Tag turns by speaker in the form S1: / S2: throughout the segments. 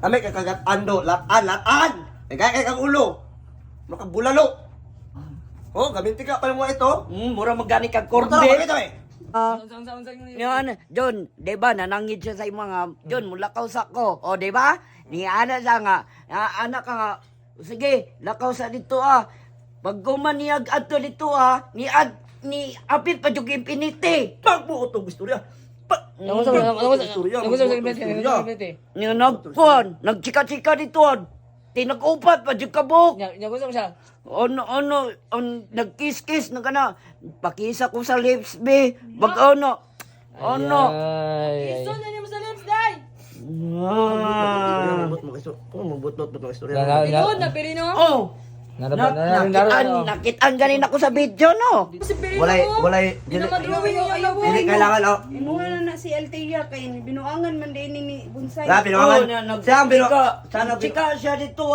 S1: Ame kay kagat ando, latan. Kay kang ulo. Makabulalo. Oh, gaminti ka pala mo ito.
S2: Mura magani kag
S1: Korte.
S2: korde.
S1: Ito eh.
S2: Yan, John, di ba, nanangid siya sa mga, John, mulakaw sa ko. O, di ba? Ni ana siya nga, anak ka nga, sige, lakaw sa dito Pag gumaniyag ato dito ni apit pa yung impiniti.
S1: Pagbuot ng istorya.
S2: Ni nagkuhan, nagchika-chika dito tinag-upat pa yung kabuk. Nagkiss-kiss na ka na. Pakisa ko sa lips, be. Ano.
S3: Iso na niyo mo sa lips, day!
S1: Magbutnot ng istorya.
S3: Ito, na Pirino?
S2: Oh. Nakitaan ganin ako sa video, no?
S3: Si Pirino
S1: Walay.
S3: Di na madrawing yung laway.
S1: Dili kailangan
S4: Inuha na si Althea kay binuangan man din ni Bunsay.
S1: Grabe naman. Siya ang
S2: Nagchika siya dito,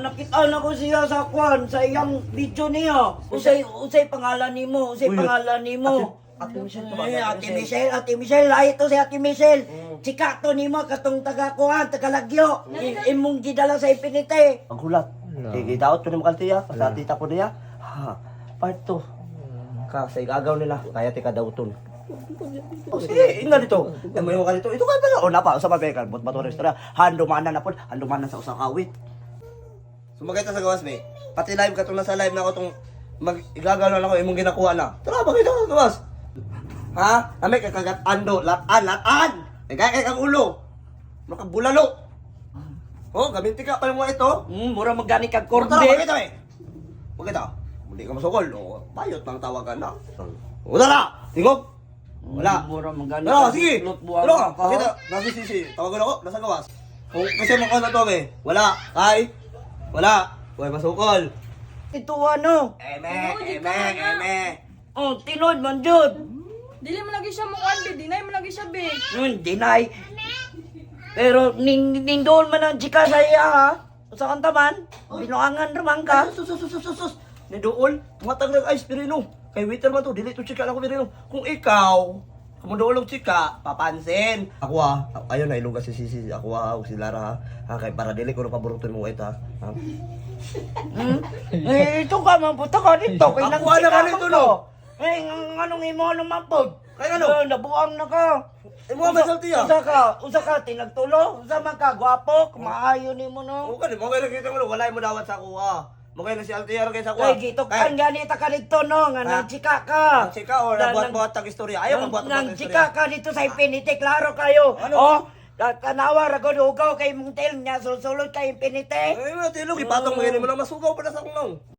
S2: nakitaan ako siya sa kwan, sa iyang video niya. Usay pangalan nimo, pangalan nimo.
S1: Ate Michelle.
S2: Ate Michelle, ay ito si Ate Michelle. Chika to nimo katong taga-kuhan, taga-lagyo. Imong gidala sa ipinite.
S1: Ang gulat. Daot ko ni Makaltiya. Sa tita ko niya. Part 2. Sa igagaw nila. Kaya tika dauton. Sige, inga dito. May mga dito. Ito ka pala. O napa, sa mabekal. Ba't bato restaurant. Handumanan na po. Handumanan sa usang kawit. Sumagay ta sa gawas, may. Pati live ka itong nasa live na ako itong igagaw na lang ako. Imong ginakuha na. Tara, bakit ako sa gawas? Ame kay kagat ando. Latan. Kay kang ulo. Makabulalo. Oh, gaminti ka pala mo ito.
S2: Mura magani kag korde.
S1: Bakit ito eh? Bakit ito? Muli ka masukol. Bayot ng tawagan na. Wala na! Tingog! Wala.
S2: Mura magani.
S1: Ano, sige!
S2: Buwang
S1: Ano?
S2: ka.
S1: Bakit ito? Nasisisi. Tawagan ako. Nasa gawas. Kung kasi mo ko na to, eh. Wala. Ay. Wala. Huwag masukol.
S2: Ito ano?
S1: Eme.
S2: Oh, tinod man jud.
S3: Dili mo lagi siya mukhaan, be. Dinay mo lagi siya, be.
S2: Deny. Pero nindoon man ang chika sa iya Sa kantaman, binuangan naman ka.
S1: Sus. Nidool. Tumatag ng ice, Pirino. Kay waiter man to. Dili to chika lang ko, Pirino. Kung ikaw, kumudoolog chika, papansin. Ako ayaw na iluga si Sisi. Ako o si Lara kay para dili ko na paborutin mo ito
S2: Ito ka man puta ka dito. Kay nang
S1: Ako na
S2: chika
S1: ganito,
S2: mo
S1: no?
S2: to. Anong imo naman po?
S1: Kaya ano?
S2: Nabuang na ka.
S1: Mo ba salti
S2: Usa ka tinagtulo, usa man ka gwapo, kumaayo nimo no.
S1: Oo ka, mo kaya nakita mo, wala mo dawat sa kuha. Mo kaya na si Altiero kay sa kuha.
S2: Kay gitok kan ganita ka dito no, nga nang chika ka.
S1: Chika o nabuhat-buhat tag istorya. Ayaw magbuhat
S2: Nang
S1: ng
S2: chika
S1: istorya.
S2: ka dito sa Infinite, klaro kayo.
S1: Ano?
S2: Oh, tanawa ra gud ugaw kay mong tel nya sulsulod kay Infinite.
S1: Ay, tilog ipatong mo yun mo lang masugaw pa na sa kung